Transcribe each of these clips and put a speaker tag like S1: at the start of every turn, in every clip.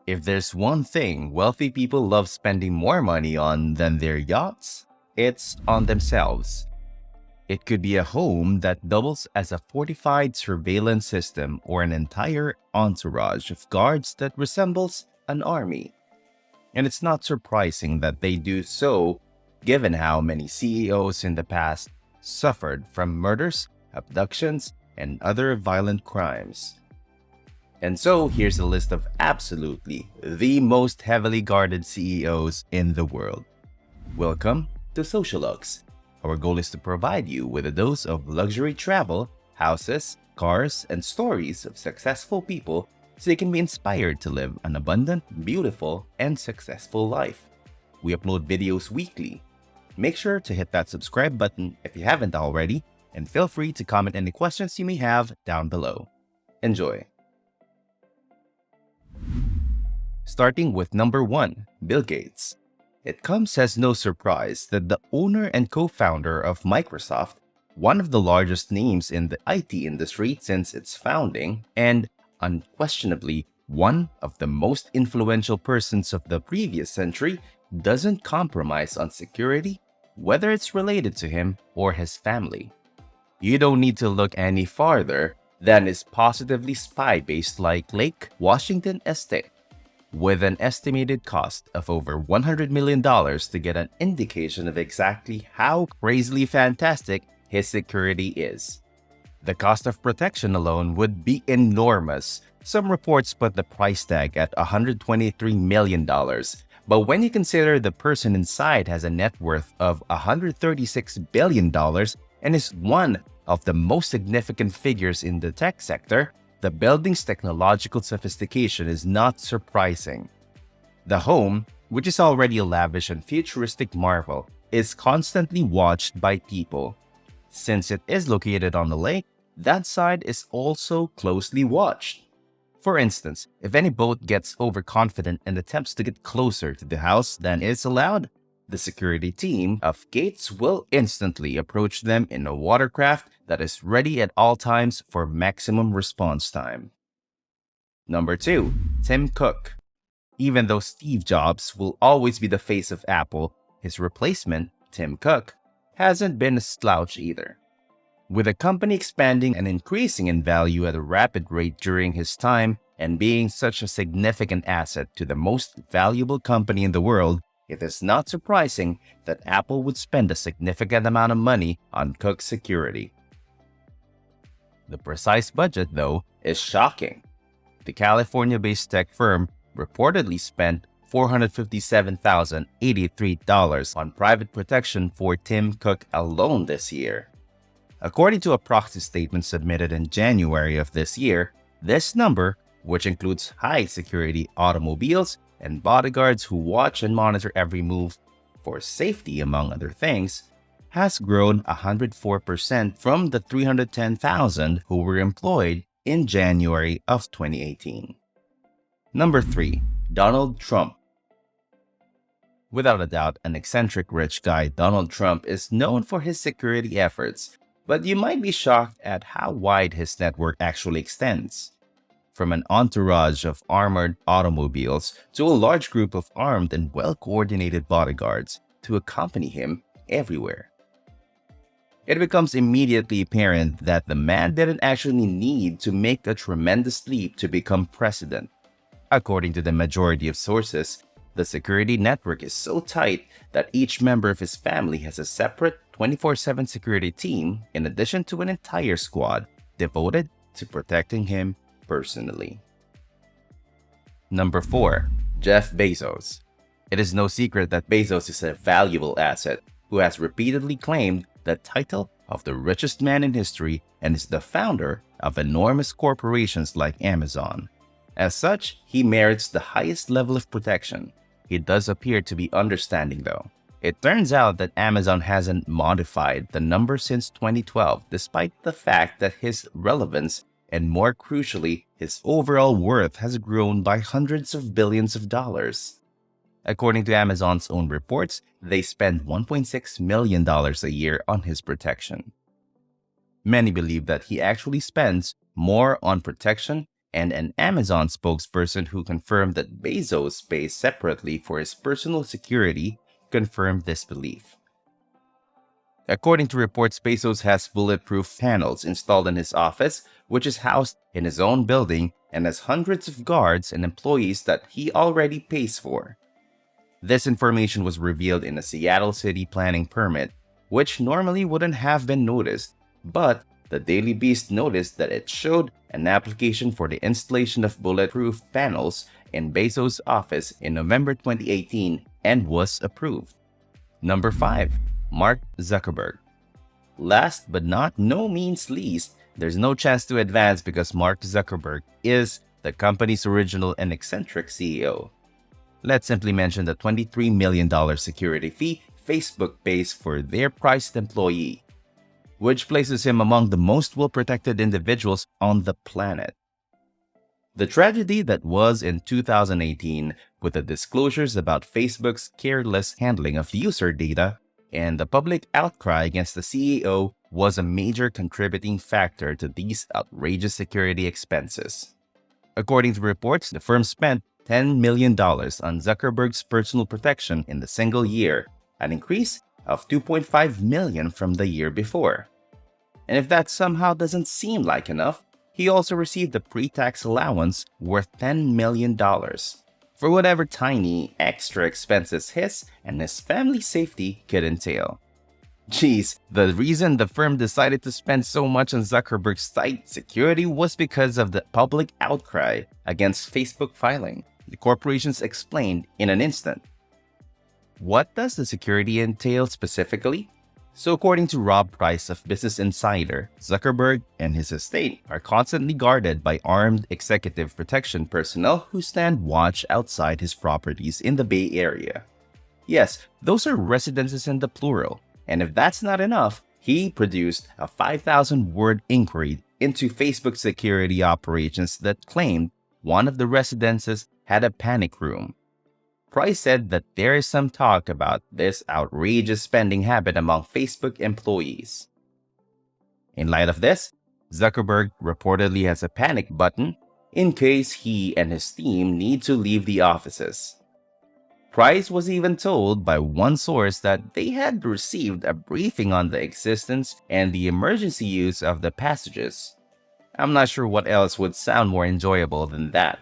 S1: If there's one thing wealthy people love spending more money on than their yachts, it's on themselves. It could be a home that doubles as a fortified surveillance system or an entire entourage of guards that resembles an army. And it's not surprising that they do so, given how many CEOs in the past suffered from murders, abductions, and other violent crimes. And so here's a list of absolutely the most heavily guarded CEOs in the world. Welcome to Socialux. Our goal is to provide you with a dose of luxury travel, houses, cars, and stories of successful people so you can be inspired to live an abundant, beautiful, and successful life. We upload videos weekly. Make sure to hit that subscribe button if you haven't already, and feel free to comment any questions you may have down below. Enjoy! Starting with number 1, Bill Gates. It comes as no surprise that the owner and co-founder of Microsoft, one of the largest names in the IT industry since its founding, and unquestionably one of the most influential persons of the previous century, doesn't compromise on security, whether it's related to him or his family. You don't need to look any farther than his positively spy-based Lake Washington estate, with an estimated cost of over $100 million to get an indication of exactly how crazily fantastic his security is. The cost of protection alone would be enormous. Some reports put the price tag at $123 million, but when you consider the person inside has a net worth of $136 billion and is one of the most significant figures in the tech sector, the building's technological sophistication is not surprising. The home, which is already a lavish and futuristic marvel, is constantly watched by people. Since it is located on the lake, that side is also closely watched. For instance, if any boat gets overconfident and attempts to get closer to the house than is allowed, the security team of Gates will instantly approach them in a watercraft that is ready at all times for maximum response time. Number 2, Tim Cook. Even though Steve Jobs will always be the face of Apple, his replacement, Tim Cook, hasn't been a slouch either. With the company expanding and increasing in value at a rapid rate during his time and being such a significant asset to the most valuable company in the world, it is not surprising that Apple would spend a significant amount of money on Cook's security. The precise budget, though, is shocking. The California-based tech firm reportedly spent $457,083 on private protection for Tim Cook alone this year. According to a proxy statement submitted in January of this year, this number, which includes high-security automobiles and bodyguards who watch and monitor every move for safety, among other things, has grown 104% from the 310,000 who were employed in January of 2018. Number 3, Donald Trump. Without a doubt, an eccentric rich guy, Donald Trump is known for his security efforts, but you might be shocked at how wide his network actually extends. From an entourage of armored automobiles to a large group of armed and well-coordinated bodyguards to accompany him everywhere. It becomes immediately apparent that the man didn't actually need to make a tremendous leap to become president. According to the majority of sources, the security network is so tight that each member of his family has a separate 24/7 security team in addition to an entire squad devoted to protecting him personally. Number 4, Jeff Bezos. It is no secret that Bezos is a valuable asset who has repeatedly claimed the title of the richest man in history and is the founder of enormous corporations like Amazon. As such, he merits the highest level of protection. He does appear to be understanding though. It turns out that Amazon hasn't modified the number since 2012 despite the fact that his relevance and more crucially, his overall worth has grown by hundreds of billions of dollars. According to Amazon's own reports, they spend $1.6 million a year on his protection. Many believe that he actually spends more on protection and an Amazon spokesperson who confirmed that Bezos pays separately for his personal security confirmed this belief. According to reports, Bezos has bulletproof panels installed in his office, which is housed in his own building and has hundreds of guards and employees that he already pays for. This information was revealed in a Seattle City planning permit, which normally wouldn't have been noticed, but the Daily Beast noticed that it showed an application for the installation of bulletproof panels in Bezos' office in November 2018 and was approved. Number 5. Mark Zuckerberg. Last but not no means least, there's no chance to advance because Mark Zuckerberg is the company's original and eccentric CEO. Let's simply mention the $23 million security fee Facebook pays for their prized employee, which places him among the most well-protected individuals on the planet. The tragedy that was in 2018 with the disclosures about Facebook's careless handling of user data and the public outcry against the CEO was a major contributing factor to these outrageous security expenses. According to reports, the firm spent $10 million on Zuckerberg's personal protection in the single year, an increase of $2.5 million from the year before. And if that somehow doesn't seem like enough, he also received a pre-tax allowance worth $10 million for whatever tiny extra expenses his and his family's safety could entail. Geez, the reason the firm decided to spend so much on Zuckerberg's tight security was because of the public outcry against Facebook filing. The corporations explained in an instant. What does the security entail specifically? So according to Rob Price of Business Insider, Zuckerberg and his estate are constantly guarded by armed executive protection personnel who stand watch outside his properties in the Bay Area. Yes, those are residences in the plural. And if that's not enough, he produced a 5,000-word inquiry into Facebook's security operations that claimed one of the residences had a panic room. Price said that there is some talk about this outrageous spending habit among Facebook employees. In light of this, Zuckerberg reportedly has a panic button in case he and his team need to leave the offices. Price was even told by one source that they had received a briefing on the existence and the emergency use of the passages. I'm not sure what else would sound more enjoyable than that.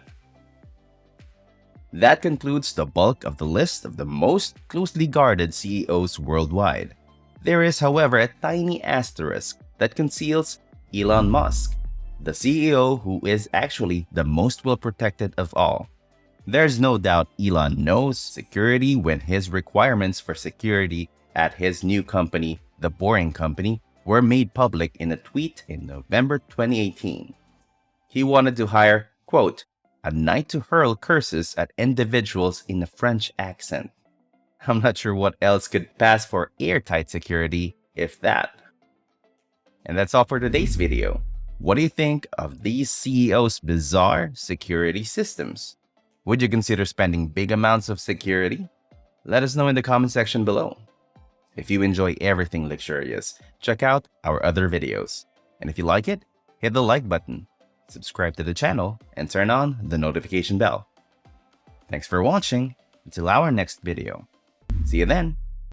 S1: That concludes the bulk of the list of the most closely guarded CEOs worldwide. There is, however, a tiny asterisk that conceals Elon Musk, the CEO who is actually the most well-protected of all. There's no doubt Elon knows security when his requirements for security at his new company, The Boring Company, were made public in a tweet in November 2018. He wanted to hire, quote, a knight to hurl curses at individuals in a French accent. I'm not sure what else could pass for airtight security, if that. And that's all for today's video. What do you think of these CEOs' bizarre security systems? Would you consider spending big amounts of security? Let us know in the comment section below. If you enjoy everything luxurious, check out our other videos. And if you like it, hit the like button, subscribe to the channel, and turn on the notification bell. Thanks for watching. Until our next video. See you then.